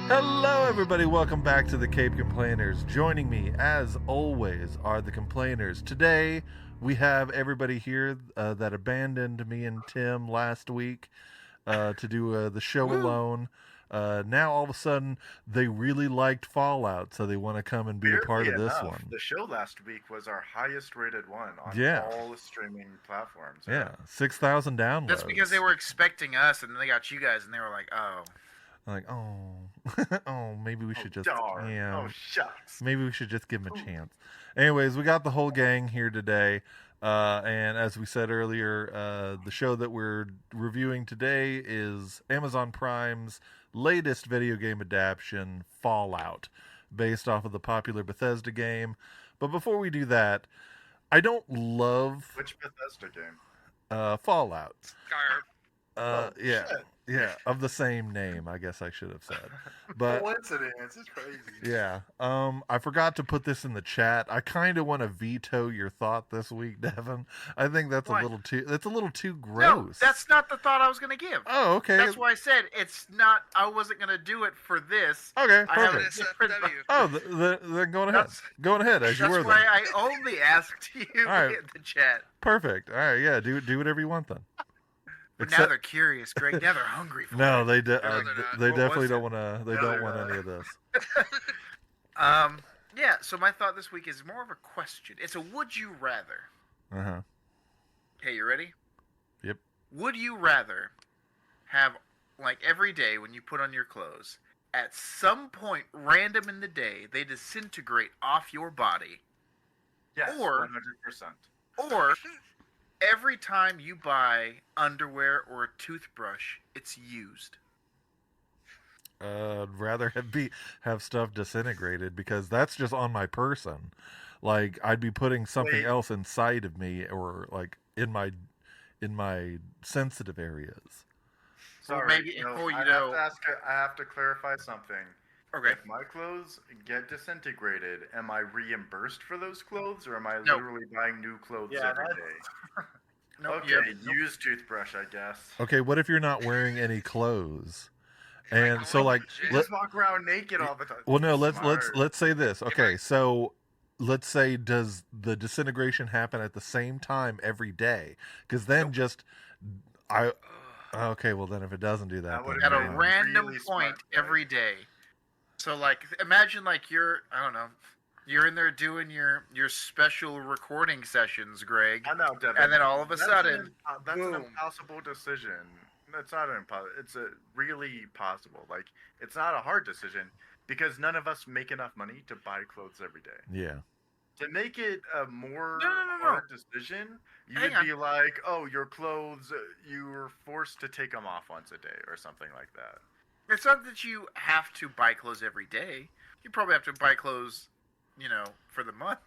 Hello, everybody. Welcome back to the Cape Complainers. Joining me, as always, are the Complainers. Today, we have everybody here that abandoned me and Tim last week to do the show alone. Now, all of a sudden, they really liked Fallout, so they want to come and be a part of Weirdly this enough, one. the show last week was our highest rated one on Yeah. all the streaming platforms. Yeah, 6,000 downloads. That's because they were expecting us, and then they got you guys, and they were like, "Oh, like, oh, maybe we should just, darn. yeah, Oh, shucks. maybe we should just give him a chance. Anyways, we got the whole gang here today. And as we said earlier, the show that we're reviewing today is Amazon Prime's latest video game adaptation, Fallout, based off of the popular Bethesda game. But before we do that, I don't love Which Bethesda game? Fallout. Skyrim. Yeah. Shit. Yeah, of the same name, I guess I should have said. But Coincidence. It's crazy. yeah, I forgot to put this in the chat. I kind of want to veto your thought this week, Devin. I think that's Why? a little too. That's a little too no, gross. that's not the thought I was gonna give." Oh, okay. That's why I said it's not. I wasn't gonna do it for this. Okay, I have perfect. a different. NSFW. Oh, then going ahead. That's- Going ahead as you That's were why then. I only asked you All right. in the chat. Perfect. All right, yeah. Do whatever you want then. But now they're curious, Greg. Now they're hungry for no, it. they they're not. they What definitely was don't it? want to. They No, don't they're want not. any of this. Yeah. So my thought this week is more of a question. It's a would you rather. Uh huh. Okay, you ready? Yep. Would you rather have, like, every day when you put on your clothes, at some point random in the day, they disintegrate off your body, Yes, Or- 100%. or every time you buy underwear or a toothbrush, it's used? I'd rather have stuff disintegrated because that's just on my person. Like I'd be putting something Wait. else inside of me or like in my sensitive areas. Sorry. maybe- no, or, you I know- I have to clarify something. Okay. If my clothes get disintegrated, am I reimbursed for those clothes, or am I No. literally buying new clothes Yeah, every that's- day? No, Okay, used toothbrush, I guess. Okay, what if you're not wearing any clothes? And so like You let, just walk around naked all the time. well no, let's Smart. say this. Okay, so let's say does the disintegration happen at the same time every day? Cuz then just I okay, well then if it doesn't do that, That would've then at a been yeah. random really smart, point right? every day. So, like, imagine like you're, I don't know, you're in there doing your special recording sessions, Greg. I know, Devin. And then all of a sudden, that's an boom. impossible decision. It's not an impossible. It's a really possible. Like, it's not a hard decision because none of us make enough money to buy clothes every day. Yeah. To make it a more No. hard decision, you Hang would on. be like, "Oh, your clothes, you were forced to take them off once a day, or something like that." It's not that you have to buy clothes every day. You probably have to buy clothes, for the month.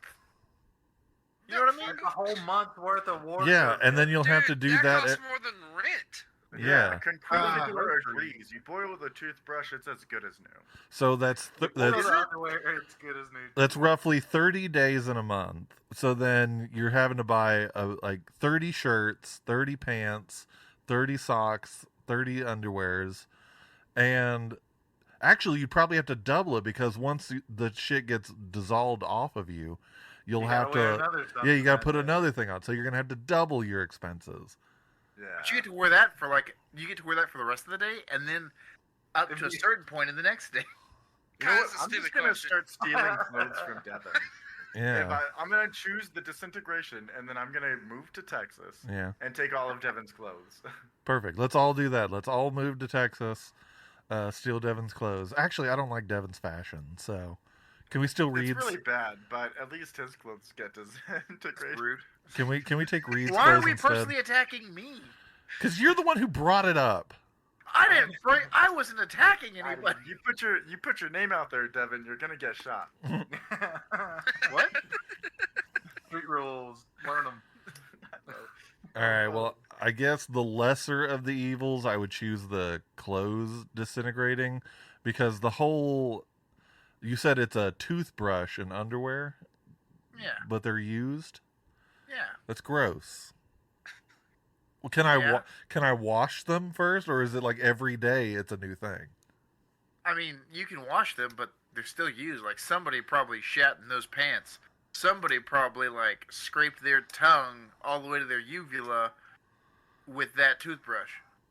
You know what I mean? Like a whole month worth of wardrobe. Yeah, and then you'll have to do that costs at, more than rent. Yeah. Conclusion groceries. agrees. You boil the toothbrush, it's as good as new. so that's Put that's on the underwear, it's good as new. That's roughly 30 days in a month. So then you're having to buy like 30 shirts, 30 pants, 30 socks, 30 underwears. And actually, you'd probably have to double it because once the shit gets dissolved off of you, you'll You have gotta wear to. another Yeah, something you got to that put day. another thing on. So you're going to have to double your expenses. Yeah. But you get to wear that for the rest of the day, and then up If to a you- certain point in the next day. You know what? That's a I'm just stupid gonna question. start stealing clothes from Devin. If Yeah. I'm gonna choose the disintegration, and then I'm gonna move to Texas Yeah. and take all of Devin's clothes. Perfect. Let's all do that. Let's all move to Texas, steal Devin's clothes. Actually, I don't like Devin's fashion. So can we still read? It's really bad, but at least his clothes get disintegrated. Rude. Can we take Reed's Why are clothes we instead? personally attacking me? Because you're the one who brought it up. I wasn't attacking anybody. You put your name out there, Devin. You're gonna get shot. What? Street rules. Learn them. All right. Well, I guess the lesser of the evils, I would choose the clothes disintegrating, because the whole. You said it's a toothbrush and underwear, Yeah. but they're used. Yeah. That's gross. Well, can I Yeah. can I wash them first, or is it like every day it's a new thing? I mean, you can wash them, but they're still used. Like somebody probably shat in those pants. Somebody probably like scraped their tongue all the way to their uvula with that toothbrush.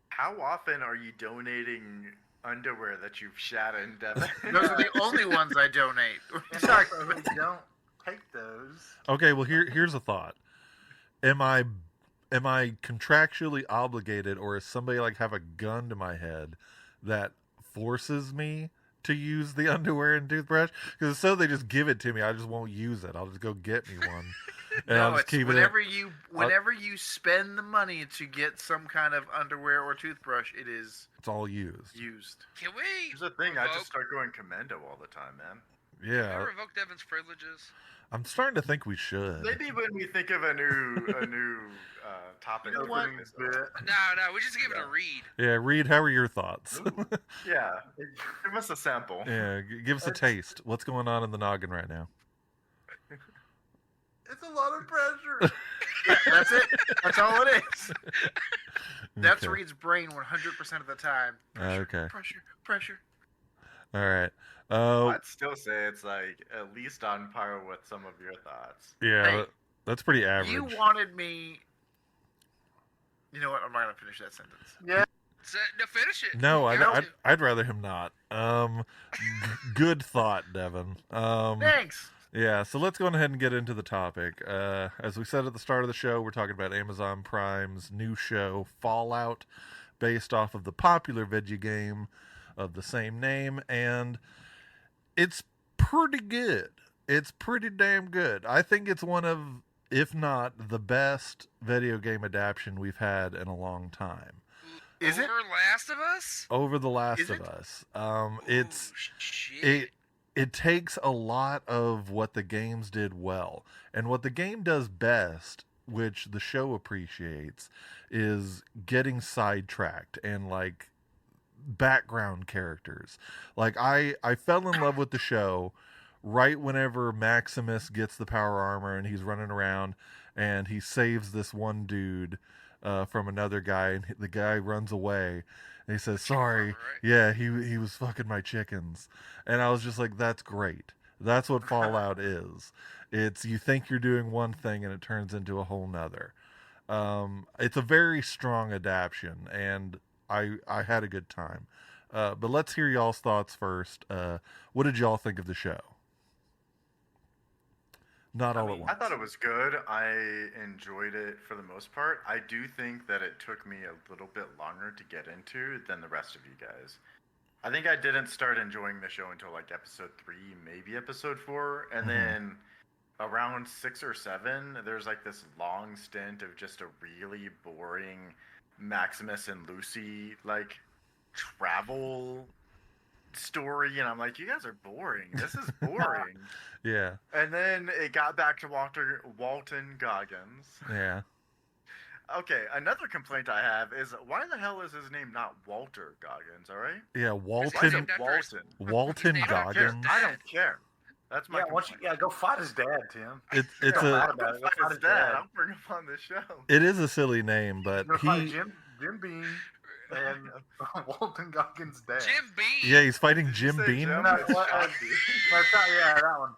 How often are you donating underwear that you've shat in, Devin? Those are the only ones I donate. And also, we don't take those. Okay, well here's a thought. Am I contractually obligated, or is somebody like have a gun to my head that forces me to use the underwear and toothbrush? Because so they just give it to me, I just won't use it. I'll just go get me one, and I'll No, just it's keep it. whenever you spend the money to get some kind of underwear or toothbrush, it is It's all used. used. Can we Here's the thing, I revoke, just start going commando all the time, man. can we Yeah, revoke Devin's privileges? I'm starting to think we should. Maybe when we think of a new topic. You know to what? bring this up. No, we just give it Yeah. a read. Yeah, Reed, how are your thoughts? Yeah, give us a sample. Yeah, give us a taste. What's going on in the noggin right now? It's a lot of pressure. That's it. That's all it is. That's Okay. Reed's brain 100% of the time. Okay. Pressure. All right. Oh, I'd still say it's like at least on par with some of your thoughts. yeah, Hey, that's pretty average. You wanted me. You know what? I'm not gonna finish that sentence. Yeah. No, finish it. No, You have I'd, to. I'd rather him not. Good thought, Devin. Thanks. Yeah, so let's go ahead and get into the topic. As we said at the start of the show, we're talking about Amazon Prime's new show, Fallout, based off of the popular video game of the same name, and it's pretty good. It's pretty damn good. I think it's one of, if not the best video game adaptation we've had in a long time. Is it? Over Last of Us? Over The Last Is of it? Us. It's Ooh, shit. it takes a lot of what the games did well, and what the game does best, which the show appreciates, is getting sidetracked and like background characters. Like I fell in love with the show right whenever Maximus gets the power armor and he's running around and he saves this one dude from another guy, and the guy runs away and he says, "Sorry, Right? yeah, he was fucking my chickens." And I was just like, that's great. That's what Fallout is. It's, you think you're doing one thing and it turns into a whole nother. It's a very strong adaptation, and I had a good time. But let's hear y'all's thoughts first. What did y'all think of the show? Not all at once. I thought it was good. I enjoyed it for the most part. I do think that it took me a little bit longer to get into than the rest of you guys. I think I didn't start enjoying the show until like episode 3, maybe episode 4, and Mhm. then around 6 or 7, there's like this long stint of just a really boring Maximus and Lucy like travel story, and I'm like, you guys are boring. This is boring. Yeah, And then it got back to Walton Goggins. yeah. Okay, another complaint I have is why the hell is his name not Walter Goggins? All right, Yeah, why is Walton it Walton? Walton His name- I don't care. Goggins. I don't care. That's my Yeah, once complaint. go fight his dad, Tim. It's Go a fight I'm about gonna it. Go fight fight his his dad. dad. I'll bring him on the show. it is a silly name, but You're gonna fight he Jim Beam and Walton Goggins' dad. Jim Beam. yeah, he's fighting Did you Jim say Beam. Jim? No, It's what- Shandy. No, it's not- yeah, that one.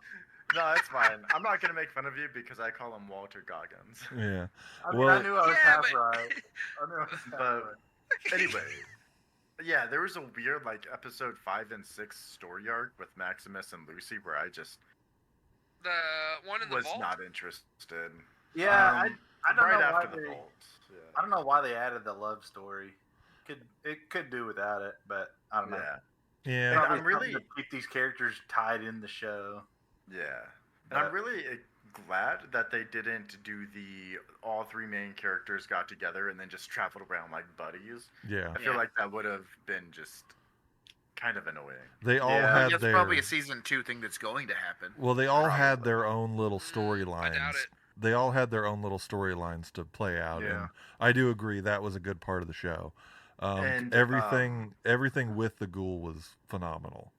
No, it's fine. I'm not gonna make fun of you because I call him Walter Goggins. Yeah. I mean, Well- I knew I was Yeah, half but- right. I knew I was half But- right. Anyway, yeah, there was a weird like episode 5 and 6 story arc with Maximus and Lucy where I just The one in the was vault. not interested. Yeah, Um, I don't right know after why the they. vault. I don't know why they added the love story. It could do without it, but I don't know. Yeah, Yeah. And Probably I'm really- something to keep these characters tied in the show. yeah. And I'm really glad that they didn't do the all 3 main characters got together and then just traveled around like buddies. Yeah. I feel Yeah. like that would have been just kind of annoying. They all Yeah. had That's their probably a season 2 thing that's going to happen. well, they all had Probably. their own little I doubt storylines. it. They all had their own little storylines to play out, Yeah. and I do agree that was a good part of the show. And, everything with the ghoul was phenomenal.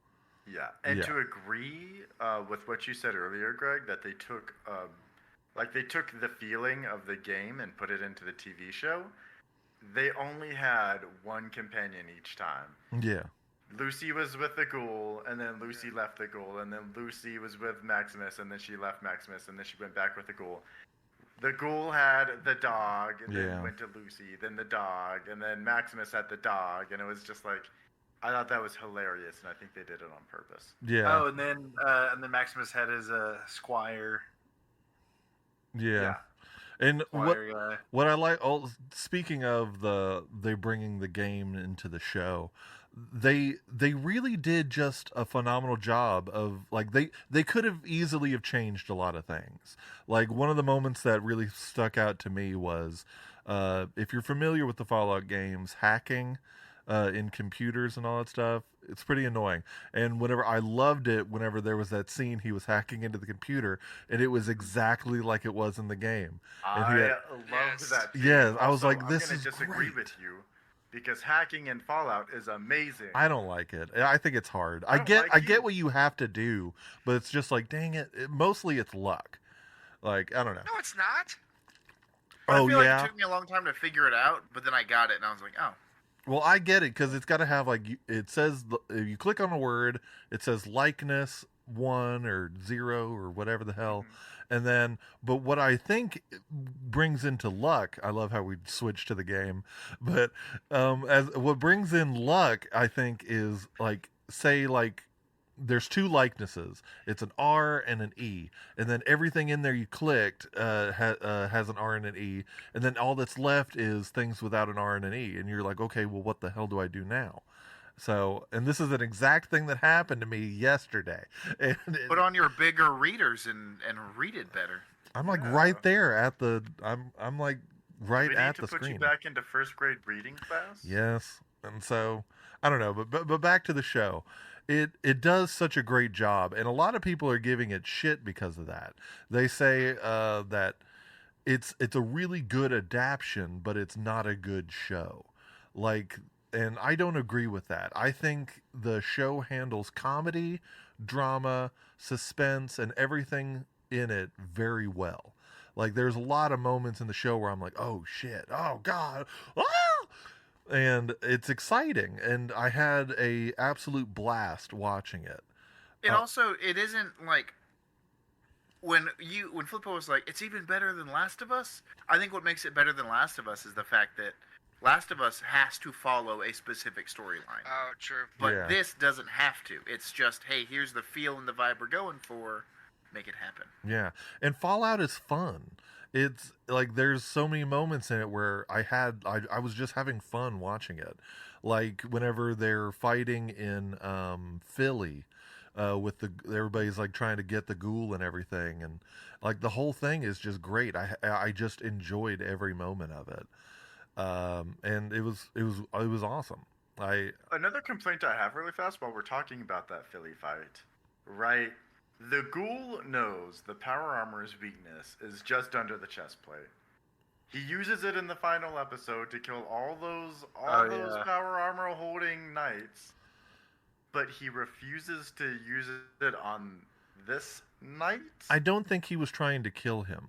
Yeah, and Yeah. to agree with what you said earlier, Greg, that they took they took the feeling of the game and put it into the TV show. They only had one companion each time. Yeah. Lucy was with the ghoul, and then Lucy left the ghoul, and then Lucy was with Maximus, and then she left Maximus, and then she went back with the ghoul. The ghoul had the dog, and then went to Lucy, then the dog, and then Maximus had the dog, and it was just like, I thought that was hilarious, and I think they did it on purpose. Yeah. Oh, and then Maximus had his squire. Yeah. And what I like, speaking of they bringing the game into the show, they really did just a phenomenal job of, like, they could have easily have changed a lot of things. Like, one of the moments that really stuck out to me was, if you're familiar with the Fallout games, hacking in computers and all that stuff, it's pretty annoying. And I loved it whenever there was that scene he was hacking into the computer, and it was exactly like it was in the game. And I loved that. Yeah, I was like, I'm this gonna is disagree great. with you, because hacking in Fallout is amazing. I don't like it. I think it's hard. I don't like get you. what you have to do, but it's just like, dang it. Mostly it's luck. Like, I don't know. No, it's not. I Oh, feel yeah? like it took me a long time to figure it out, but then I got it, and I was like, oh. Well, I get it, because it's got to have, like, it says, if you click on a word, it says likeness 1 or 0 or whatever the hell. And then, but what I think brings into luck, I love how we switch to the game, but as what brings in luck, I think, is, like, say, like, there's two likenesses. It's an R and an E, and then everything in there you clicked has an R and an E, and then all that's left is things without an R and an E, and you're like, okay, well, what the hell do I do now? So, and this is an exact thing that happened to me yesterday. And Put on your bigger readers and read it better. I'm like right there at the. I'm like right we at need the to put screen. you back into first grade reading class. Yes, and so I don't know, but back to the show. It does such a great job, and a lot of people are giving it shit because of that. They say that it's a really good adaptation, but it's not a good show. Like, and I don't agree with that. I think the show handles comedy, drama, suspense, and everything in it very well. Like, there's a lot of moments in the show where I'm like, oh shit, oh god, ah! And it's exciting, and I had a absolute blast watching it. It also, it isn't like when Flippo was like, it's even better than Last of Us. I think what makes it better than Last of Us is the fact that Last of Us has to follow a specific storyline. Oh, true. But Yeah. this doesn't have to. It's just, hey, here's the feel and the vibe we're going for. Make it happen. Yeah, and Fallout is fun. It's like there's so many moments in it where I was just having fun watching it. Like whenever they're fighting in Philly, with everybody's like trying to get the ghoul and everything, and like the whole thing is just great. I just enjoyed every moment of it, and it was awesome. Another complaint I have really fast while we're talking about that Philly fight, right? The ghoul knows the power armor's weakness is just under the chest plate. He uses it in the final episode to kill all those power armor holding knights, but he refuses to use it on this knight. I don't think he was trying to kill him.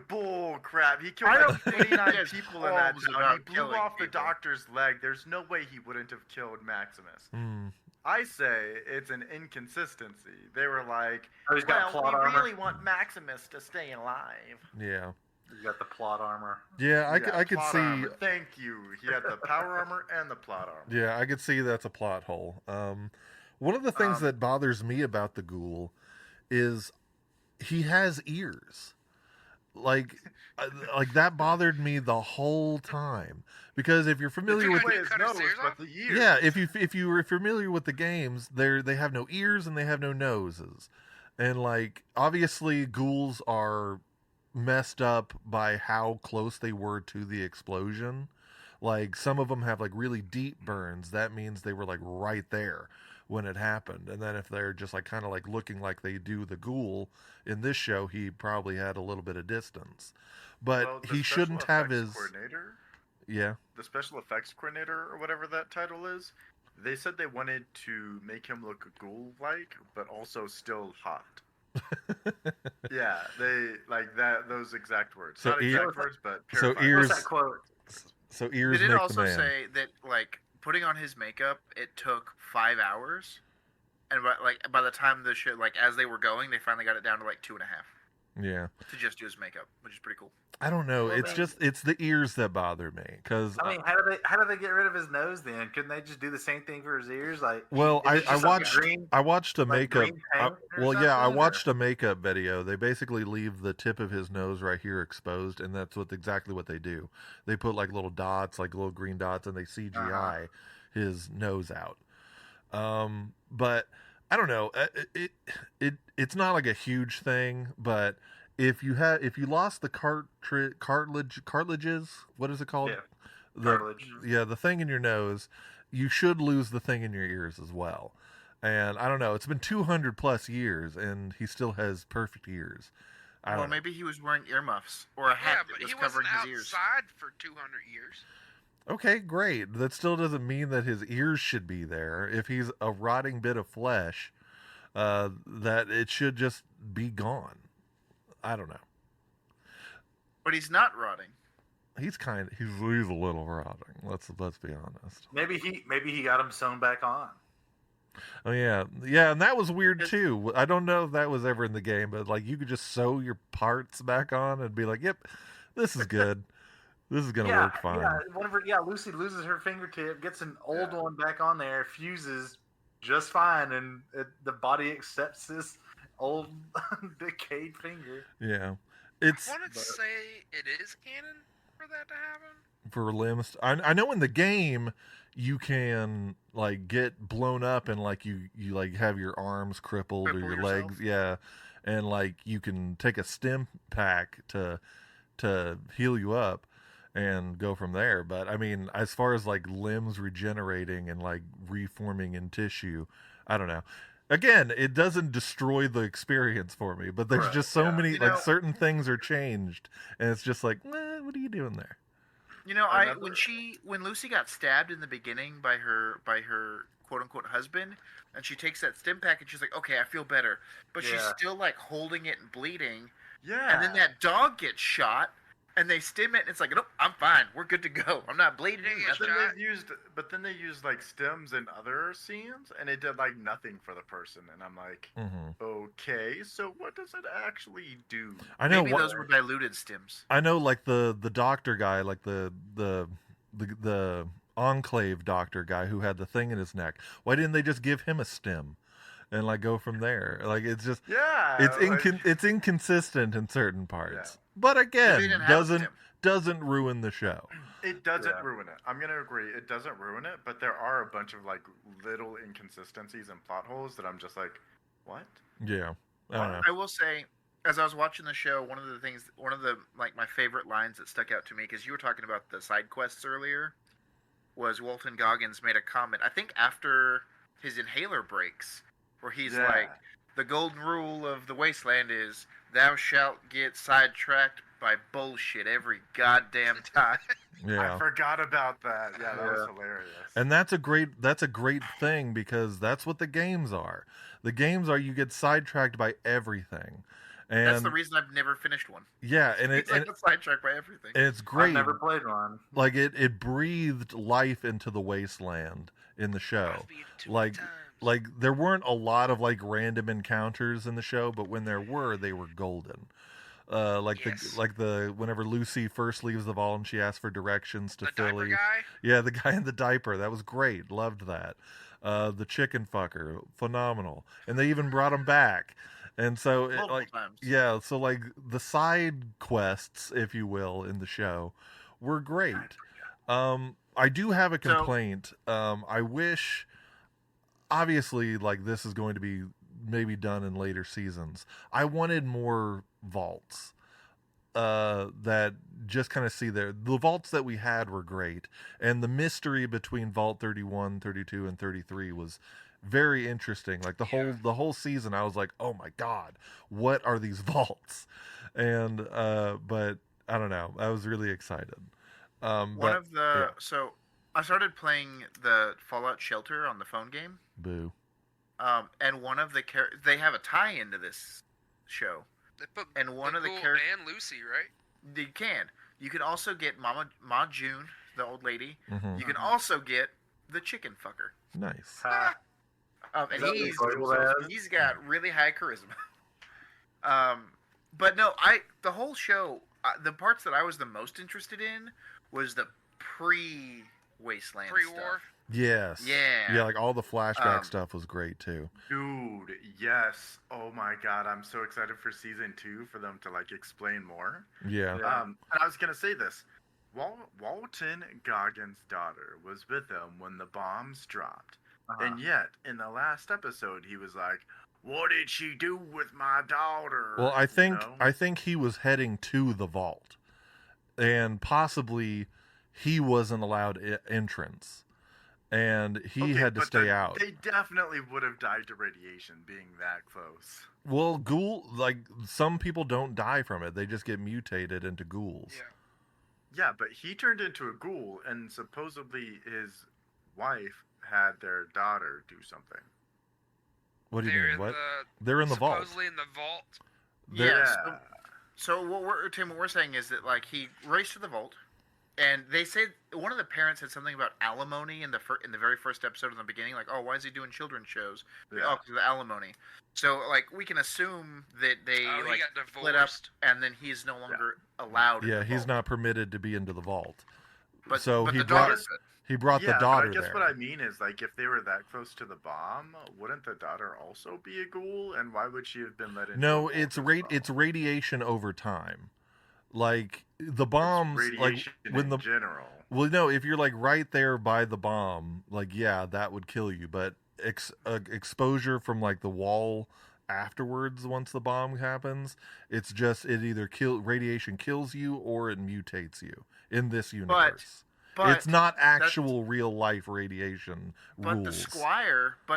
Bull crap. He killed I like don't think 29 his people in that call was town. He about blew killing off the people. doctor's leg. There's no way he wouldn't have killed Maximus. Mm. I say it's an inconsistency. They were like, Oh, he's got plot we armor. really want Maximus to stay alive. Yeah. He's got the plot armor. Yeah, I could plot see. armor. Thank you. He had the power armor and the plot armor. Yeah, I could see that's a plot hole. One of the things that bothers me about the ghoul is he has ears. Like that bothered me the whole time, because if you're familiar with Not Did his cut his nose, ears but off? the ears. yeah, if you were familiar with the games, they have no ears and they have no noses, and like obviously ghouls are messed up by how close they were to the explosion. Like some of them have like really deep burns. That means they were like right there when it happened. And then if they're just like kind of like looking like they do the ghoul in this show, he probably had a little bit of distance. But Well, the he special shouldn't have effects his coordinator, yeah. the special effects coordinator or whatever that title is. They said they wanted to make him look ghoul-like, but also still hot. Yeah, they like that. Those exact words. So Not ear- exact words, but so purified. ears- What's that quote? So ears Did it make also the man. say that, like, putting on his makeup, it took 5 hours, and by the time the show, like as they were going, they finally got it down to like 2.5 Yeah. to just do his makeup, which is pretty cool. I don't know. Well, It's they- just it's the ears that bother me because I mean, how do they get rid of his nose then? Couldn't they just do the same thing for his ears? Like, well, is it I just like watched green, I watched a like makeup. green paint or Well, yeah, I something, or- watched a makeup video. They basically leave the tip of his nose right here exposed, and that's exactly what they do. They put like little dots, like little green dots, and they CGI his nose out. But I don't know. It's not like a huge thing, but if you lost the cartilages, what is it called? Yeah, The, cartilage. yeah, the thing in your nose, you should lose the thing in your ears as well. And I don't know, it's been 200 plus years and he still has perfect ears. I Well, don't know. maybe he was wearing earmuffs or a Yeah, hat but that was he wasn't covering his ears. outside for 200 years. Okay, great. That still doesn't mean that his ears should be there. If he's a rotting bit of flesh, that it should just be gone. I don't know. But he's not rotting. He's a little rotting. Let's be honest. Maybe he got him sewn back on. Oh yeah, and that was weird too. I don't know if that was ever in the game, but like you could just sew your parts back on and be like, "Yep, this is good. This is gonna work fine." Lucy loses her fingertip, gets an old one back on there, fuses just fine, and the body accepts this old decayed finger. Yeah, I it's want to say it is canon for that to happen. for limbs. I know in the game you can like get blown up and like you like have your arms crippled or Cripple your yourself? legs, yeah, and like you can take a stim pack to heal you up and go from there. But I mean, as far as like limbs regenerating and like reforming in tissue, I don't know. Again, it doesn't destroy the experience for me, but there's Right, just so yeah. many You like know- certain things are changed, and it's just like, what are you doing there? You know, Another- when Lucy got stabbed in the beginning by her quote unquote husband, and she takes that stim pack and she's like, okay, I feel better, but she's Yeah. still like holding it and bleeding, Yeah. and then that dog gets shot, and they stim it, and it's like, nope, I'm fine, we're good to go, I'm not bleeding. Dang it, nothing." shot. But then they used like stems in other scenes, and it did like nothing for the person. And I'm like, Mm-hmm. okay, so what does it actually do? I know Maybe what those were diluted stims. I know, like the doctor guy, like the Enclave doctor guy who had the thing in his neck. Why didn't they just give him a stim and like go from there? Like it's just Yeah, it's inconsistent in certain parts, Yeah. but They again, didn't have a stim. doesn't ruin the show. It doesn't Yeah. ruin it. I'm gonna agree. It doesn't ruin it, but there are a bunch of like little inconsistencies and plot holes that I'm just like, what? Yeah, I don't know. I will say, as I was watching the show, one of the like my favorite lines that stuck out to me, because you were talking about the side quests earlier, was Walton Goggins made a comment, I think after his inhaler breaks, where he's Yeah. like, the golden rule of the wasteland is thou shalt get sidetracked by bullshit every goddamn time. I Yeah, forgot about that. Yeah, that was Yeah. hilarious. and that's a great thing because that's what the games are. The games are you get sidetracked by everything, and That's the reason I've never finished one. yeah, and It's like got sidetracked by everything. it's I've great. never played one. Like it breathed life into the wasteland in the show. I've beat it too Like- many times. Like there weren't a lot of like random encounters in the show, but when there were, they were golden. Yes. Whenever Lucy first leaves the vault and she asks for directions to the diaper Philly. guy. Yeah, the guy in the diaper, that was great. Loved that. The chicken fucker, phenomenal. And they even brought him back. And so it, Multiple like times. yeah, so like the side quests, if you will, in the show were great. I do have a So- complaint. I wish, obviously, like this is going to be maybe done in later seasons. I wanted more vaults that just kind of see there. The vaults that we had were great, and the mystery between Vault 31, 32, and 33 was very interesting. Like the whole season, I was like, oh my god, what are these vaults? And but I don't know, I was really excited. So I started playing the Fallout Shelter on the phone game, Boo. and one of the they have a tie-in to this show. They put And one of the Ghoul char- and Lucy, right? You can also get Ma June, the old lady. Mhm. You can also get the chicken fucker. Nice. And Is that what it's labeled as? he's got really high charisma. But no, the whole show, the parts that I was the most interested in was the pre-Wasteland Pre-war. stuff. Yes. Yeah. Yeah, like all the flashback Um, stuff was great too. Dude, yes. Oh my god, I'm so excited for season 2 for them to like explain more. Yeah. Yeah. And I was gonna say this. Walton Goggins' daughter was with them when the bombs dropped. And yet, in the last episode, he was like, "What did she do with my daughter?" Well, I think You know? I think he was heading to the vault, and possibly he wasn't allowed entrance, and he Okay, had to but stay out. They definitely would have died to radiation being that close. Well, ghoul, like some people don't die from it; they just get mutated into ghouls. Yeah. Yeah, but he turned into a ghoul, and supposedly his wife had their daughter do something. What do you They're mean? in What? the They're in the vault. supposedly in the vault. They're- Yeah. So what we're saying is that like he raced to the vault, and they say one of the parents said something about alimony in the very first episode in the beginning, like, oh, why is he doing children's shows? Yeah. Oh, because of the alimony. So like we can assume that they Oh, he like got split up, divorced. and then he's no longer allowed. in Yeah, the he's vault. not permitted to be into the vault. But, so but he the brought- daughter said, He brought Yeah, the daughter but I guess there. what I mean is, like, if they were that close to the bomb, wouldn't the daughter also be a ghoul? And why would she have been let in? No, it's radiation over time. Like the bombs, radiation like when in the general. well, no, if you're like right there by the bomb, like yeah, that would kill you. But exposure from like the wall afterwards, once the bomb happens, it's just it either radiation kills you or it mutates you in this universe. but it's not actual real life radiation but rules.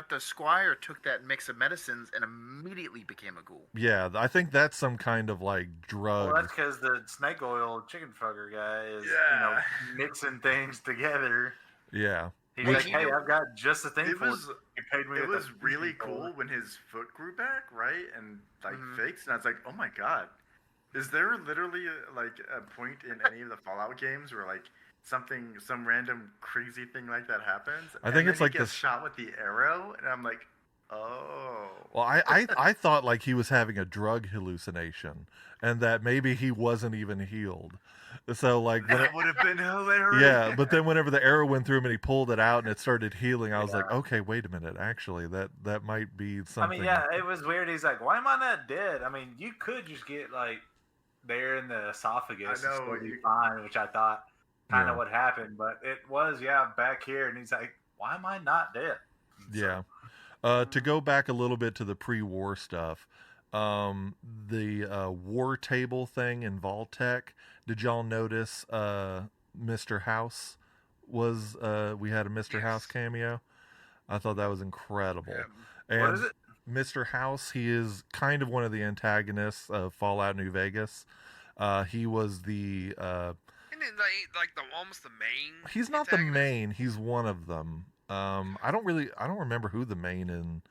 the squire took that mix of medicines and immediately became a ghoul. Yeah, I think that's some kind of like drug. Well, that's because the snake oil chicken fucker guy is, Yeah. mixing things together. Yeah. He's Which- like, hey, I've got just the thing It for was it. You paid me it with was a really chicken cool cola." when his foot grew back, right? And like Mhm. fixed, and I was like, oh my god, is there literally like a point in any of the Fallout games where like some random crazy thing like that happens? I think and it's then like he gets this- shot with the arrow, and I'm like, oh. Well, I thought like he was having a drug hallucination and that maybe he wasn't even healed. So like when That would have been hilarious. yeah, but then whenever the arrow went through him and he pulled it out and it started healing, I was like, Yeah. okay, wait a minute. Actually, that might be I something. mean, yeah, it was weird. He's like, why am I not dead? I mean, you could just get like there in the esophagus I know, and still be you- fine, which I thought kind Yeah. of what happened, but it was back here, and he's like, why am I not dead? Yeah. To go back a little bit to the pre-war stuff, the war table thing in Vault-Tec, did y'all notice Mr. House was we had a Mr. Yes. House cameo? I thought that was incredible. Yeah. And What is it? Mr. House, he is kind of one of the antagonists of Fallout New Vegas. He was the Isn't it like the almost the main? he's not the antagonist? main, he's one of them. I don't remember who the main in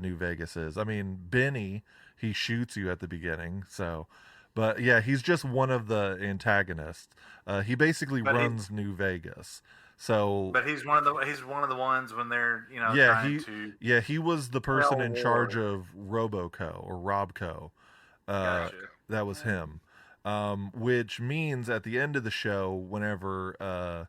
New Vegas is. I mean, Benny, he shoots you at the beginning, so but yeah, he's just one of the antagonists. He basically But he- runs New Vegas. So But he's one of the ones when they're Yeah, trying he- to. yeah, he was the person Well, in charge of Roboco or Robco. Gotcha. That was him. Which means at the end of the show, whenever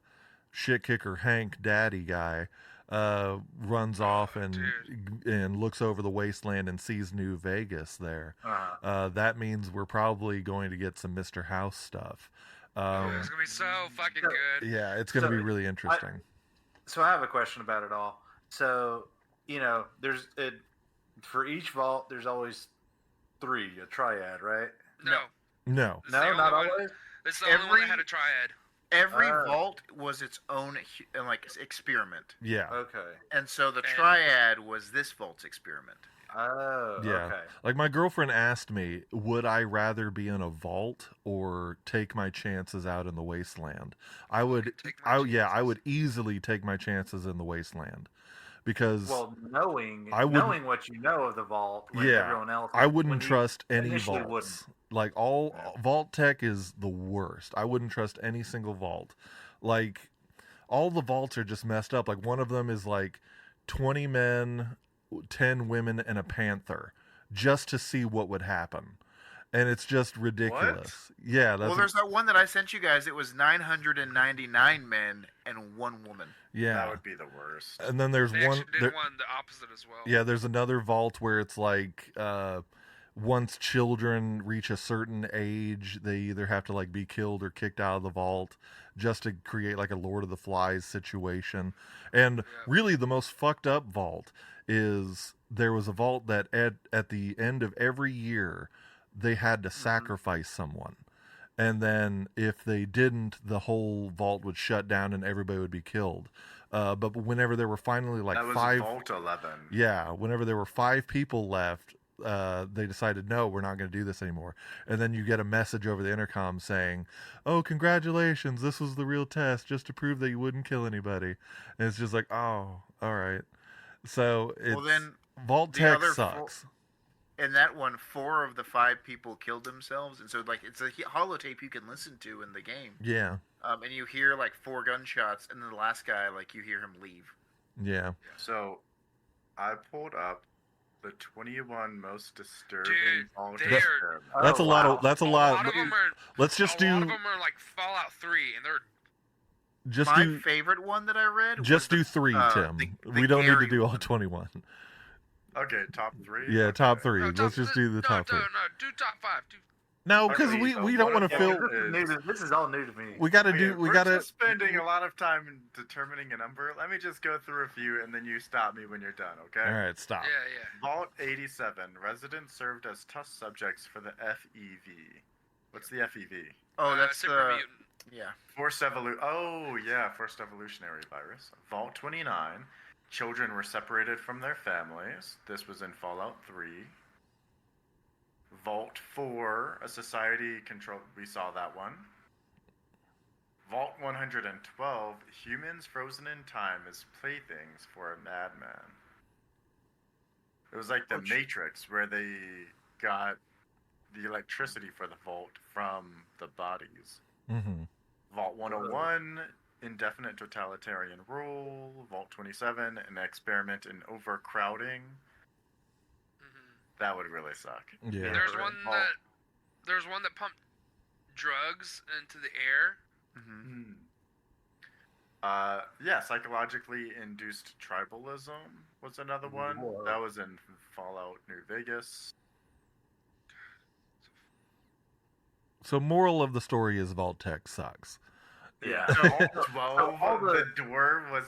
shit kicker Hank Daddy guy runs off and looks over the wasteland and sees New Vegas there, that means we're probably going to get some Mr. House stuff. It's gonna be so fucking good. Yeah, it's going to So, be really interesting. So I have a question about it all. So there's for each vault, there's always 3, a triad, right? No, No. This is the No, only not one. always. This is the only one Every- that had a triad. Every Ah. vault was its own like experiment, Yeah. Okay. and so the And- triad was this vault's experiment. Oh, Yeah. okay. Like my girlfriend asked me, would I rather be in a vault or take my chances out in the wasteland? I would Take my I chances. would easily take my chances in the wasteland because Well, knowing wouldn't- what you know of the vault, when Yeah, everyone else, I wouldn't when you- trust any initially vaults. Like Vault Tech is the worst. I wouldn't trust any single vault. Like all the vaults are just messed up. Like one of them is like 20 men, 10 women, and a panther, just to see what would happen. And it's just ridiculous. Yeah, that's Well, there's that one that I sent you guys. It was 999 men and 1 woman. yeah. That would be the worst. And then there's They one. actually did one the opposite as well. Yeah, there's another vault where it's like once children reach a certain age, they either have to like be killed or kicked out of the vault, just to create like a Lord of the Flies situation. And really, the most fucked up vault is there was a vault that at the end of every year they had to sacrifice someone. And then if they didn't, the whole vault would shut down and everybody would be killed. But whenever there were finally like That was 5, Vault 11. yeah, whenever there were 5 people left, they decided, no, we're not going to do this anymore. And then you get a message over the intercom saying, oh, congratulations, this was the real test, just to prove that you wouldn't kill anybody. And it's just like, oh, all right. So it's, Well, then Vault the Tech other sucks. in that one, 4 of the 5 people killed themselves, and so like it's a holotape you can listen to in the game. Yeah, And you hear like 4 gunshots, and then the last guy, like you hear him leave. yeah. So, I pulled up the 21 most disturbing Dude, Vault they're- experiments. That's a lot wow. of, that's a A lot. lot of them are. Let's just a lot do, of them are like Fallout 3, and they're just My do, favorite one that I read just was do 3, Tim. the We don't need to Gary do all one. 21. Okay, top 3? Yeah, top Okay. 3. no, Let's just do the top 3. No, do top 5. No, Okay, because we so don't one want of to them fill. This is all new to me. We got to do. We We're got to. just spending a lot of time in determining a number. Let me just go through a few, and then you stop me when you're done, okay? All right, stop. Yeah. Vault 87. Residents served as test subjects for the FEV. What's the FEV? Oh, that's Super the Mutant. yeah. First evolutionary virus. Vault 29. Children were separated from their families. This was in Fallout 3. Vault 4, a society controlled. We saw that one. Vault 112, humans frozen in time as playthings for a madman. It was like the Which- Matrix, where they got the electricity for the vault from the bodies. Mm-hmm. Vault 101, indefinite totalitarian rule. Vault 27, an experiment in overcrowding. Mhm. That would really suck. Yeah. There's Vault- one that pumped drugs into the air. Mm-hmm. Yeah, psychologically induced tribalism was another one. Whoa. That was in Fallout New Vegas. So, moral of the story is Vault Tech sucks. Yeah. Vault 12, all the door was,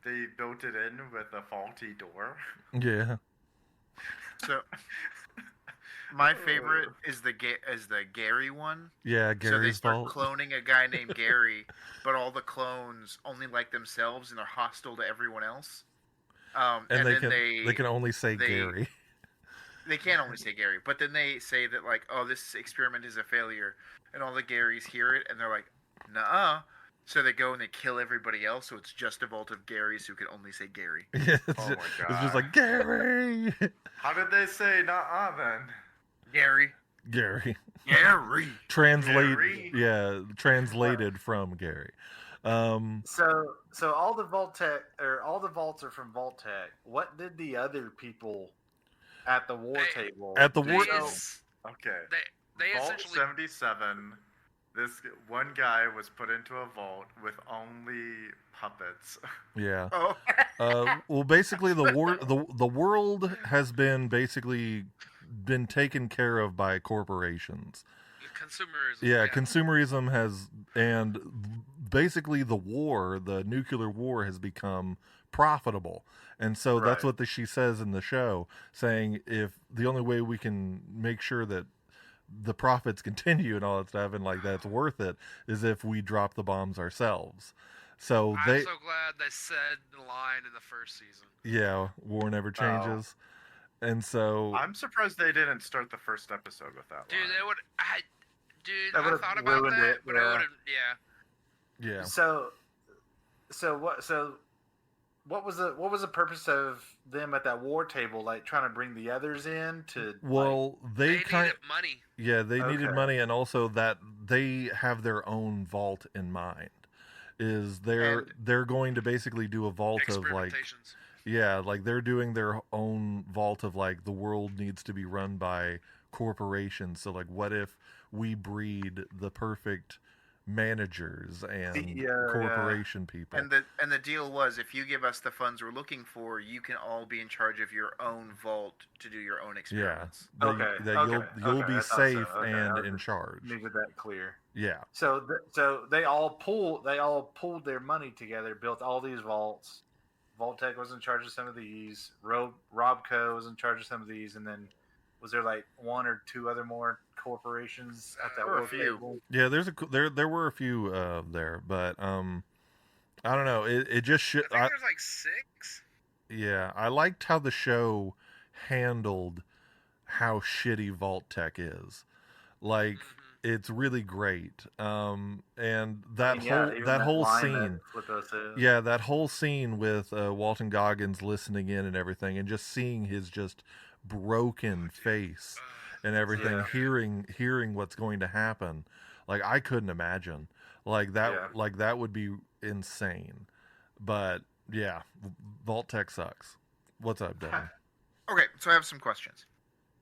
they built it in with a faulty door. Yeah. So my favorite is the Gary one. Yeah, So they Gary's start Vault. cloning a guy named Gary, but all the clones only like themselves and they're hostile to everyone else. and then they can only say they- Gary. They can't only say Gary, but then they say that like, oh, this experiment is a failure, and all the Garys hear it and they're like, nuh-uh. So they go and they kill everybody else, so it's just a vault of Garys who can only say Gary. Yeah, Oh my it's just God. like Gary. How did they say nah then? Gary. Gary. Gary. Gary. Translated from Gary. So all the vaults are from Vault Tech. What did the other people at the war They- table? At the They, war- is- Okay. they Vault essentially 77. This one guy was put into a vault with only puppets. Yeah. Oh. Well, basically, the world has been basically been taken care of by corporations. consumerism. Yeah, consumerism has, and basically the nuclear war has become profitable. And so that's Right. what she says in the show, saying if the only way we can make sure that the profits continue and all that stuff and like that's worth it is if we drop the bombs ourselves. So I'm they, so glad they said the line in the first season. yeah, war never changes. And so I'm surprised they didn't start the first episode with that Dude, line. they would. That I would've thought about ruined that, it, but it yeah. would have. Yeah. yeah. So what was the purpose of them at that war table, like trying to bring the others in to? Well, they They kind needed money. yeah, they needed Okay. money, and also that they have their own vault in mind. is they're And- they're going to basically do a vault of like Experimentations. like they're doing their own vault of like the world needs to be run by corporations. So like what if we breed the perfect managers and CEO, corporation people? And the deal was, if you give us the funds we're looking for, you can all be in charge of your own vault to do your own Yeah, experiments. that, Okay, that okay, you'll okay, be I thought so. safe Okay, and I was in just charge. Needed that clear. Yeah, So so they all pulled their money together, built all these vaults. Vault-Tec was in charge of some of these. Robco was in charge of some of these, and then was there like one or two other more corporations at that There were a world few. table? yeah. There were a few there, but I don't know. It just should. I think there's like 6. Yeah, I liked how the show handled how shitty Vault-Tec is. Like it's really great. And that Even whole line scene. that Flippo said. Yeah, that whole scene with Walton Goggins listening in and everything, and just seeing his just broken face and everything, Yeah. hearing what's going to happen. Like I couldn't imagine. Like that. Yeah. Like that would be insane. But yeah, Vault-Tec sucks. What's up, Devin? Okay, so I have some questions.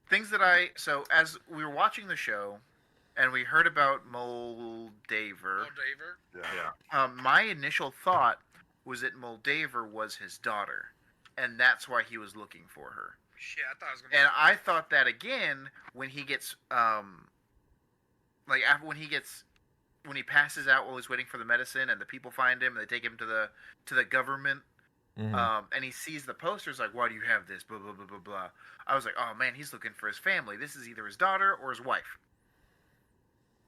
Things that so as we were watching the show, and we heard about Moldaver, Moldaver. Yeah. my initial thought was that Moldaver was his daughter, and that's why he was looking for her. Shit, I thought I was gonna. And I thought that again when he gets like after when he passes out while he's waiting for the medicine, and the people find him and they take him to the government. Mhm. And he sees the posters like, why do you have this? Blah blah blah blah blah. I was like, oh man, he's looking for his family. This is either his daughter or his wife.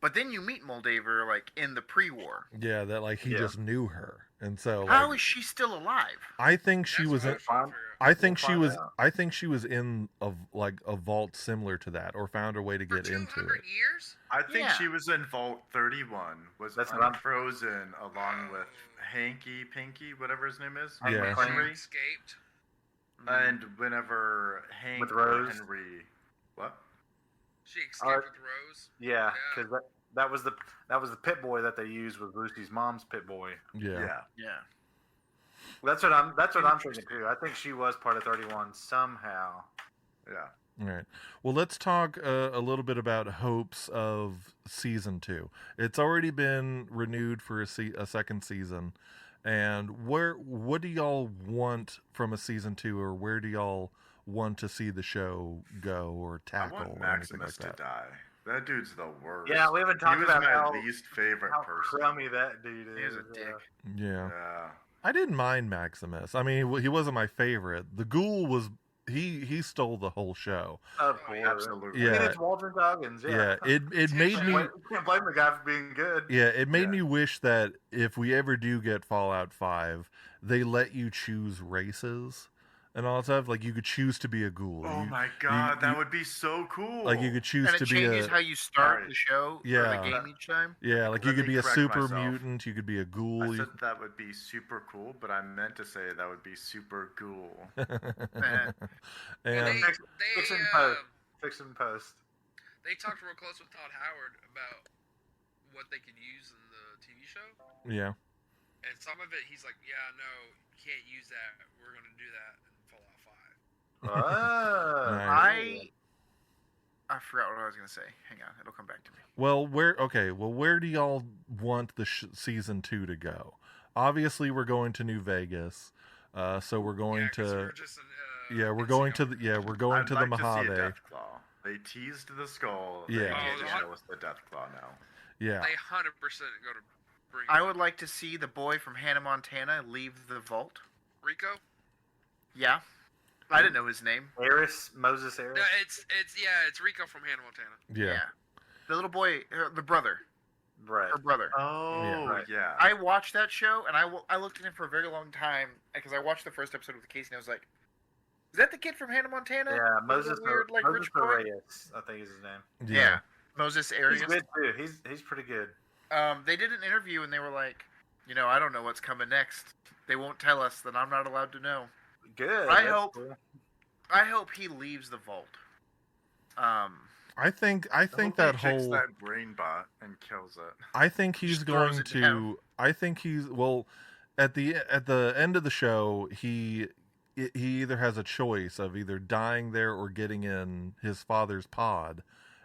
But then you meet Moldaver like in the pre-war. Yeah, that like he Yeah. just knew her, and so How like, is she still alive? I think she That's was. what I In, was trying to figure out. I think We'll she find was. out. I think she was in a vault similar to that, or found a way to For get into 200 it. years? I think Yeah. she was in Vault 31, was That's what I'm- unfrozen along with Hanky Pinky, whatever his name is. Hank Yeah. McClain. Henry. Escaped. And whenever Hank With or Rose. Henry, what? She escaped Uh, with Rose. Yeah, Yeah. because that was the pit boy that they used with Lucy's mom's pit boy. Yeah. Yeah. That's what I'm thinking too. I think she was part of 31 somehow. Yeah. All right. Well, let's talk a little bit about hopes of season 2. It's already been renewed for a second season, and what do y'all want from a season 2, or where do y'all want to see the show go or I tackle want or anything like Maximus to that? die. That dude's the worst. Yeah, we haven't He talked was about my how least favorite how person. crummy that dude is. He was a dick. Yeah. Yeah. I didn't mind Maximus. I mean, he wasn't my favorite. The ghoul was he stole the whole show. Of Oh, course. Absolutely. I mean, Yeah. it's Walter Goggins. Yeah, Yeah. it made me You can't blame the guy for being good. yeah, it made Yeah. me wish that if we ever do get Fallout 5, they let you choose races and all that stuff. Like you could choose to be a ghoul. Oh You- my god, that you- would be so cool. like you could choose And to it be changes a how you start Right. the show or Yeah. the game each time. yeah, like you Let could me be a correct super myself. mutant, you could be a ghoul. I you- said that would be super cool, but I meant to say that would be super cool. Well, and Fix it in post. Fix it in post. they talked real close with Todd Howard about what they could use in the TV show, yeah, and some of it he's like, "Yeah, no, you can't use that. We're gonna do that in Fallout 5." Oh, Nice. I forgot what I was gonna say. Hang on, it'll come back to me. well, where do y'all want the season 2 to go? Obviously, we're going to New Vegas, so we're going Yeah, 'cause to we're just in, we're going to Encino. we're going I'd to like the to see a Mojave. Death Claw. They teased the skull. Yeah. They need Oh, to show us the Death Claw now. Yeah, They 100% go to bring I would like to see the boy from Hannah Montana leave the vault. Rico. Yeah, I didn't know his name. Moses Harris. No, it's Rico from Hannah Montana. yeah. The little boy, the brother, Right. her brother. Oh, right. yeah. I watched that show and I looked at him for a very long time because I watched the first episode with Casey and I was like, "Is that the kid from Hannah Montana?" Yeah, The Moses, weird, like Moses rich boy. Reyes, I think is his name. Yeah, Moses He's Arias. good too. He's pretty good. They did an interview and they were like, I don't know what's coming next. They won't tell us, then I'm not allowed to know. Good. I that's hope- cool. I hope he leaves the vault. I think I hope that he takes whole that brain bot and kills it. I think he's Just going throws it to down. I think he's well at the end of the show. He either has a choice of either dying there or getting in his father's pod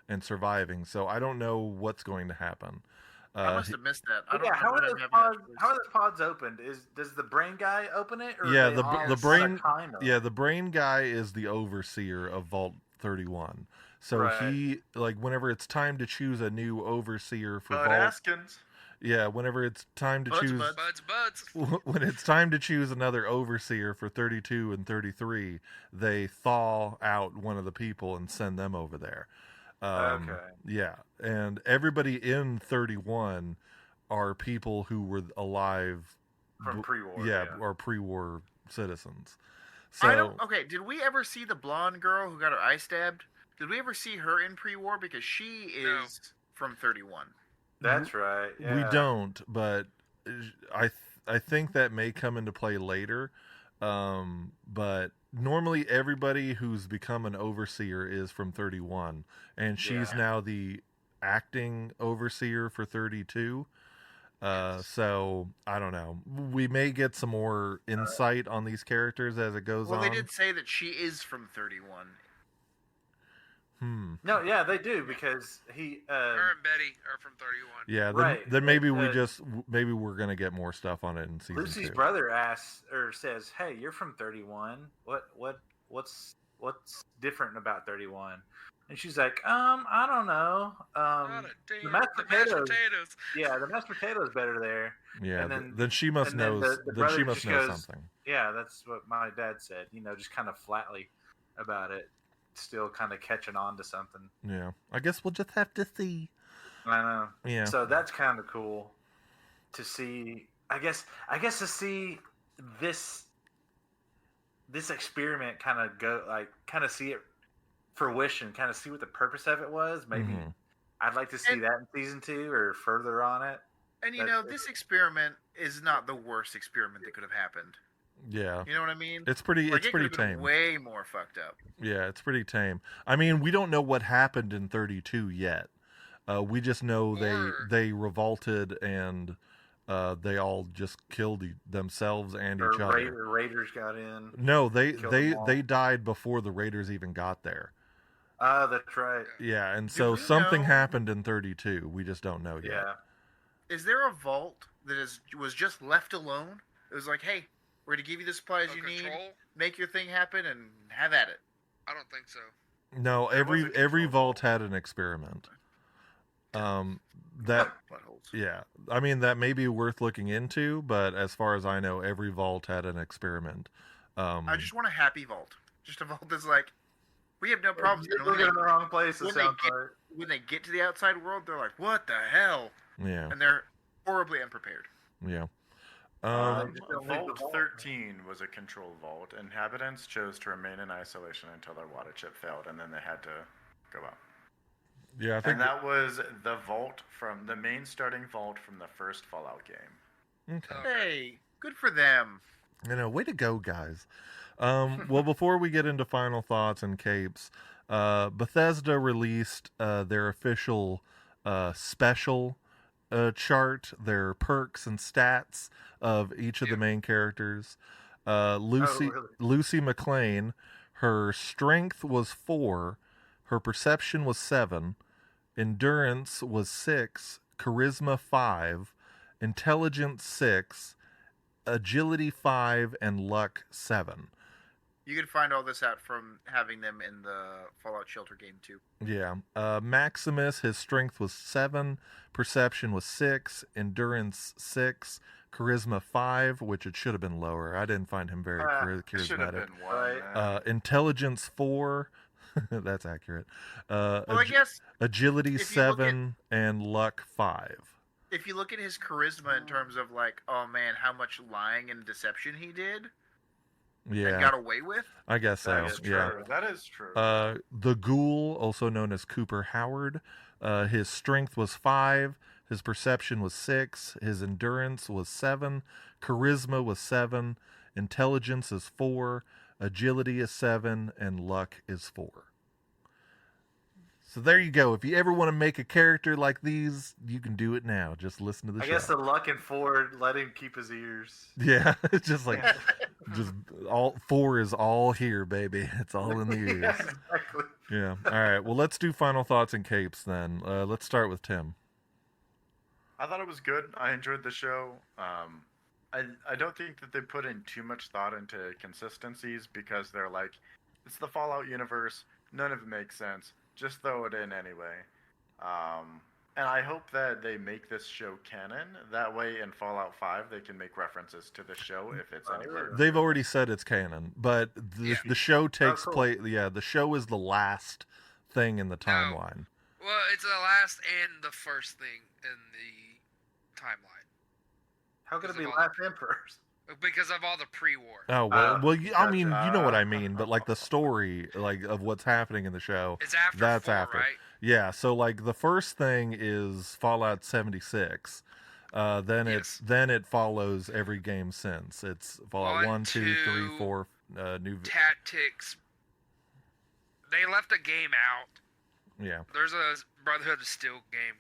and surviving. So I don't know what's going to happen. I must have missed that. I don't Yeah, how are remember those them having pods? that How are choice. those pods opened? Does the brain guy open it? Or Yeah, are they all the brain- kind of? Yeah, the brain guy is the overseer of Vault 31. So Right. he like whenever it's time to choose a new overseer for Bud Vault. Askins. Yeah, whenever it's time to Buds, choose buds. Buds. when it's time to choose another overseer for 32 and 33, they thaw out one of the people and send them over there. Okay. Yeah, and everybody in 31 are people who were alive From pre-war. yeah, or pre-war citizens. I So don't. Okay, did we ever see the blonde girl who got her eye stabbed? Did we ever see her in pre-war? Because she No. is from 31. That's right. we Yeah. don't, but I think that may come into play later. But normally everybody who's become an overseer is from 31, and she's Yeah. now the acting overseer for 32. So I don't know. We may get some more insight on these characters as it goes Well, on. they did say that she is from 31. No, yeah, they do because he. Her and Betty are from 31. Yeah, then, Right. then maybe we Uh, just maybe we're gonna get more stuff on it in season Lucy's 2. brother asks or says, "Hey, you're from 31. What's different about 31?" And she's like, I don't know. Not a damn. the mashed potatoes. potatoes. Yeah, the mashed potatoes better there. Yeah, and then she must and then know. the Then brother she must just know goes- something. Yeah, that's what my dad said. Just kind of flatly about it, still kind of catching on to something. Yeah, I guess we'll just have to see. I know. Yeah, So that's kind of cool to see. I guess to see this experiment kind of go kind of see it fruition, kind of see what the purpose of it was. Maybe Mhm. I'd like to see And- that in season 2 or further on it. And you That- know, this experiment is not the worst experiment that could have happened. yeah. You know what I mean? It's pretty. Like, It's it pretty could have been tame. way more fucked up. Yeah, it's pretty tame. I mean, we don't know what happened in 32 yet. We just know Or- they revolted and they all just killed themselves and Or each other. Raiders got in. No, they killed they them all. they died before the Raiders even got there. That's right. Yeah, and so we something know- happened in 32. We just don't know yet. Yeah. Is there a vault that was just left alone? It was like, hey, we're going to give you the supplies Oh, you control? need, make your thing happen, and have at it. I don't think so. No, There was every a every control vault had an experiment. That Buttholes. yeah, I mean that may be worth looking into, but as far as I know, every vault had an experiment. I just want a happy vault. Just a vault that's like, we have no problems. You're And when looking in the they, wrong place. It when they sounds get- like. when they get to the outside world, they're like, what the hell? yeah, And they're horribly unprepared. yeah. just don't leave the Vault vault. 13 was a control vault. Inhabitants chose to remain in isolation until their water chip failed, and then they had to go out. Yeah, I think And that was the vault from the main starting vault from the first Fallout game. okay. Hey, good for them. Way to go, guys. Well, before we get into final thoughts and capes, Bethesda released their official special chart, their perks and stats of each of the main characters. Lucy really? Lucy McLean, her strength was 4, her perception was 7, endurance was 6, charisma 5, intelligence 6, agility 5, and luck 7. You can find all this out from having them in the Fallout Shelter game too. Yeah. Maximus, his strength was 7, perception was 6, endurance 6, charisma 5, which it should have been lower. I didn't find him very It should have charismatic. been one. Right. man. Intelligence 4, that's accurate. Well, I guess Agility if you look 7, and luck 5. if you look at his charisma in terms of like, oh man, how much lying and deception he did and Yeah, got away with. I guess so. That is true. Yeah. That is true. The Ghoul, also known as Cooper Howard, his strength was 5, his perception was 6, his endurance was 7, charisma was 7, intelligence is 4, agility is 7, and luck is 4. So there you go. If you ever want to make a character like these, you can do it now. Just listen to the I show. guess the luck and Ford let him keep his ears. Yeah, it's just like just all 4 is all here, baby. It's all in the ears. Exactly. Yeah. All right. Well, let's do final thoughts and capes then. Let's start with Tim. I thought it was good. I enjoyed the show. I don't think that they put in too much thought into consistencies because they're like, it's the Fallout universe. None of it makes sense. Just throw it in anyway. And I hope that they make this show canon. That way, in Fallout 5, they can make references to the show if it's anywhere. They've already said it's canon, but the show takes cool. place. Yeah, the show is the last thing in the timeline. Well, it's the last and the first thing in the timeline How could it be Because of all Last Emperors? because of all the pre-war. Oh well, I mean, you know what I gotcha. mean, but like the story, like of what's happening in the show. It's after That's 4, after. right? Yeah, so like the first thing is Fallout 76. Then Yes. it follows every game since. It's Fallout 1, 2, 3, 4, new. Tactics. They left a game out. Yeah, There's a Brotherhood of Steel game.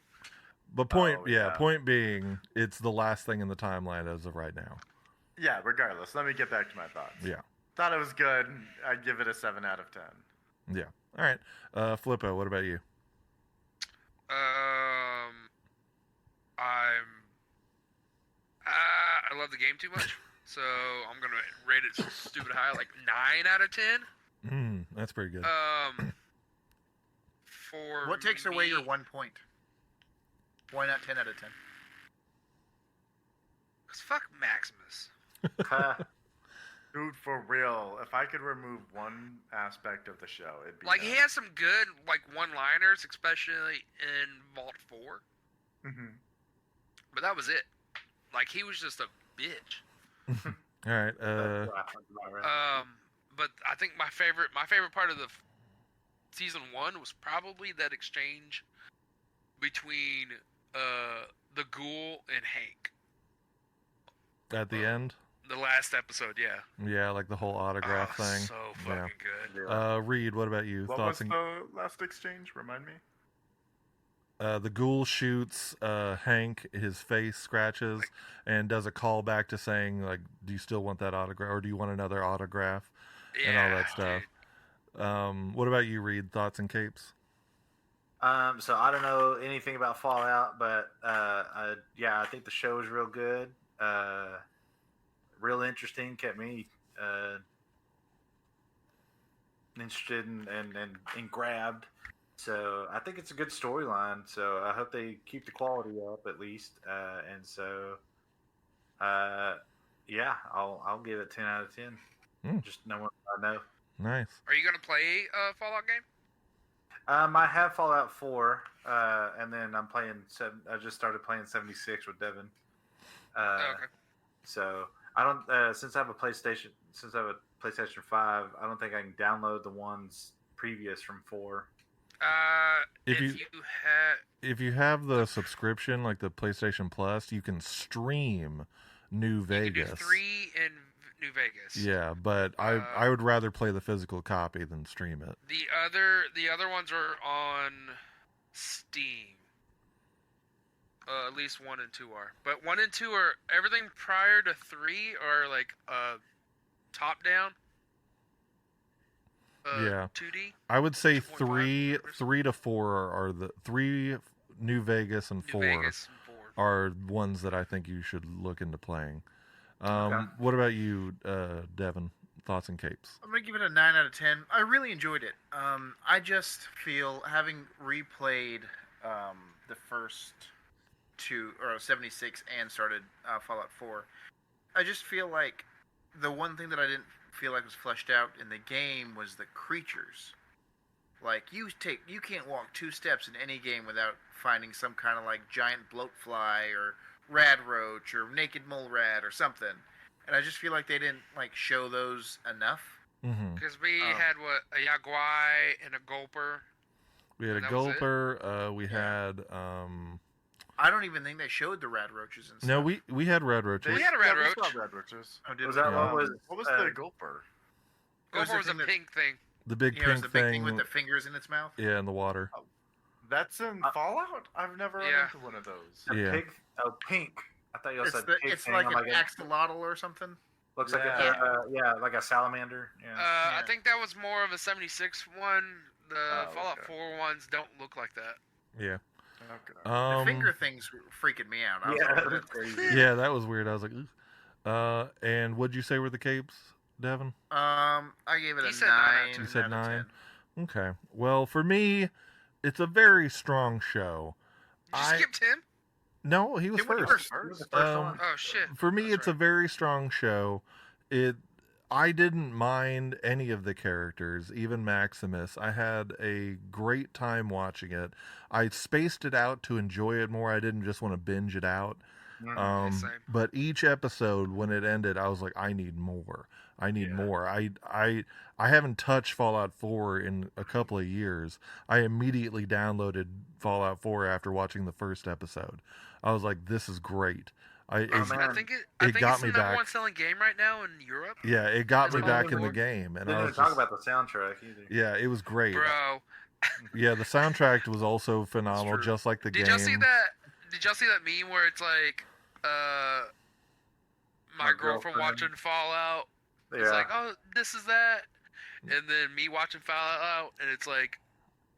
but point Oh, yeah. point being, it's the last thing in the timeline as of right now. Yeah, regardless. Let me get back to my thoughts. Yeah, Thought it was good. I'd give it a 7 out of 10. yeah. All right, Flippo, what about you? I love the game too much, so I'm gonna rate it stupid high, like 9 out of 10. That's pretty good. For What takes away me- your 1 point? Why not 10 out of 10? 'Cause fuck Maximus. Dude, for real. If I could remove one aspect of the show, it'd be Like he that. has some good like one-liners, especially in Vault 4, Mhm. but that was it. Like he was just a bitch. All right, That's about right. But I think my favorite part of the season 1 was probably that exchange between the Ghoul and Hank. at the end, The last episode, yeah. yeah, like the whole autograph Oh, thing. so Yeah. fucking good. Reed, what about you? What Thoughts was and the last exchange? Remind me. the ghoul shoots Hank, his face scratches, and does a callback to saying like, "Do you still want that autograph, or do you want another autograph?" Yeah, and all that stuff. dude. What about you, Reed? Thoughts and capes? So I don't know anything about Fallout, but I think the show is real good. Real interesting. Kept me interested and grabbed. So I think it's a good storyline. So I hope they keep the quality up at least. And so, I'll give it 10 out of 10. Just no one I know. Nice. Are you gonna play a Fallout game? I have Fallout 4, and then I'm playing. I just started playing 76 with Devin. Okay. So I don't. Since I have a PlayStation 5, I don't think I can download the ones previous from 4. If If you- you had, If you have the subscription, like the PlayStation Plus, you can stream New you Vegas. could do 3 in New Vegas. Yeah, but I would rather play the physical copy than stream it. The other ones are on Steam. At least 1 and 2 are. But 1 and 2 are everything prior to 3 are like top down. Yeah. 2D. I would say 2.5 three to four are the 3 New Vegas and New 4 Vegas and 4. are ones that I think you should look into playing. Okay. What about you, Devin? Thoughts and capes? I'm gonna give it a 9 out of 10. I really enjoyed it. I just feel having replayed the first 2 or 76 and started Fallout 4. I just feel like the one thing that I didn't feel like was fleshed out in the game was the creatures. Like you can't walk 2 steps in any game without finding some kind of like giant bloatfly or rad roach or naked mole rat or something. And I just feel like they didn't like show those enough. Mm-hmm. Because we Oh. had a Yaguai and a Gulper. We had a That was it? gulper. We Yeah. had I don't even think they showed the rad roaches and stuff. no. We had red roaches. We had a red we roach. saw red roaches. Oh, did Was we? that Yeah. What was uh, the gulper? It was Gulper the was a thing that- pink thing. The big Yeah, it was pink the big thing. thing with the fingers in its mouth. Yeah, in the water. That's in Fallout. I've never run Yeah. into one of those. A Yeah. pig. Oh, pink. I thought you It's, said the, pig. it's thing. like I'm an axolotl or something. looks Yeah. like like a salamander. Yeah. I Yeah. think that was more of a 76 one. The Oh, Fallout okay. 4 ones don't look like that. Yeah. Okay. The finger thing's freaking me out. I was Yeah, like, that's crazy. Yeah, that was weird. I was like, "Ugh." And what'd you say were the capes, Devin? I gave it He a said 9 out of 9. 10. You said out of 9? 10. Okay. Well, for me, it's a very strong show. You I- skipped him? No, he was He went first. It was the first Um, one. Oh shit. For me, That's it's a right. very strong show. I didn't mind any of the characters, even Maximus. I had a great time watching it. I spaced it out to enjoy it more. I didn't just want to binge it out. Mhm. Same. But each episode, when it ended, I was like, I need more. I need Yeah. more. I haven't touched Fallout 4 in a couple of years. I immediately downloaded Fallout 4 after watching the first episode. I was like, this is great. man. I think it it's got the me number back. one selling game right now in Europe. Yeah, it got me Is it back only in the one? game, and Didn't I even was talk just, about the soundtrack either. yeah, it was great. Bro, Yeah, the soundtrack was also phenomenal, true. just like the did game. y'all see that? Did y'all see that meme where it's like, my My girlfriend girlfriend. watching Fallout? Yeah. It's like, oh, this is that, and then me watching Fallout, and it's like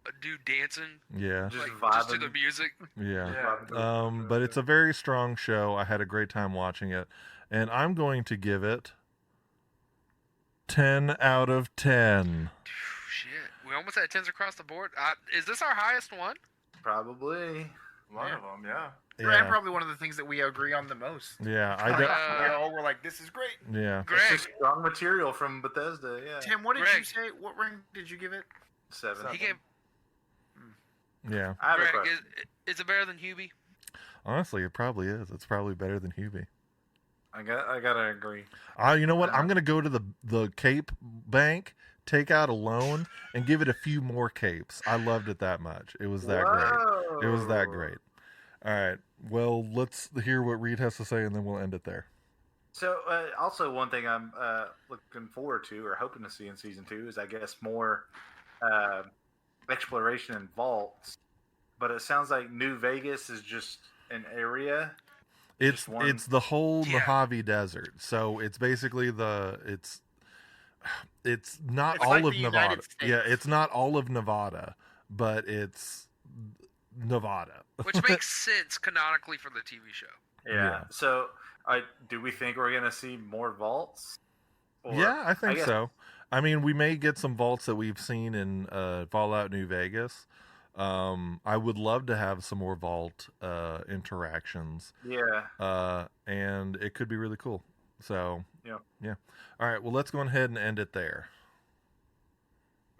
a dude dancing, Yeah, Just like just to vibing. the music. yeah. Yeah. But it's a very strong show. I had a great time watching it, and I'm going to give it 10 out of 10. Shit, we almost had 10s across the board. Is this our highest one? Probably. One Yeah. of them, yeah. And Yeah, probably one of the things that we agree on the most. yeah. We all were like, this is great. Yeah. It's Greg, just strong material from Bethesda. Yeah. Tim, what did you Greg. say? What rank did you give it? 7. he gave Yeah. I have a Greg. question. Is it better than Hubie? Honestly, it probably is. It's probably better than Hubie. I gotta agree. You know what? I'm gonna go to the Cape Bank, take out a loan, and give it a few more capes. I loved it that much. It was that great. It was that Whoa. great. All right. Well, let's hear what Reed has to say, and then we'll end it there. So, also one thing I'm looking forward to or hoping to see in season 2 is, I guess, more exploration in vaults. But it sounds like New Vegas is just an area. It's Just one- it's the whole Yeah. Mojave Desert. So it's basically it's not It's all like of the Nevada. United States. Yeah, it's not all of Nevada, but it's Nevada. Which makes sense canonically for the TV show. Yeah. So, do we think we're gonna see more vaults? Or- Yeah, I think guess- so. I mean, we may get some vaults that we've seen in Fallout New Vegas. I would love to have some more vault interactions, Yeah. and it could be really cool. So, Yeah. All right, well, let's go ahead and end it there.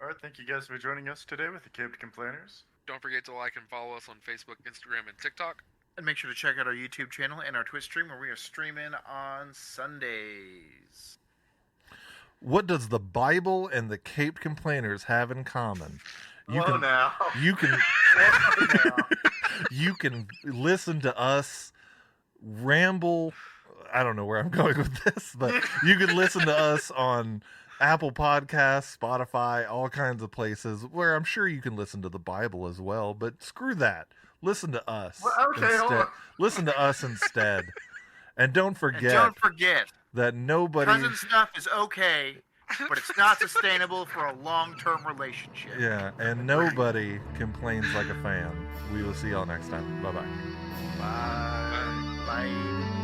All right, thank you guys for joining us today with the Caped Complainers. Don't forget to like and follow us on Facebook, Instagram, and TikTok. And make sure to check out our YouTube channel and our Twitch stream where we are streaming on Sundays. What does the Bible and the Caped Complainers have in common? You Whoa, can now. you can Whoa, now. you can listen to us ramble. I don't know where I'm going with this, but you can listen to us on Apple Podcasts, Spotify, all kinds of places where I'm sure you can listen to the Bible as well. But screw that. Listen to us. Well, okay, hold instead. on. Listen to us instead. And don't And forget don't forget, that nobody. cousin stuff is okay, but it's not sustainable for a long-term relationship. Yeah, and nobody complains like a fan. We will see y'all next time. Bye bye. Bye. Bye.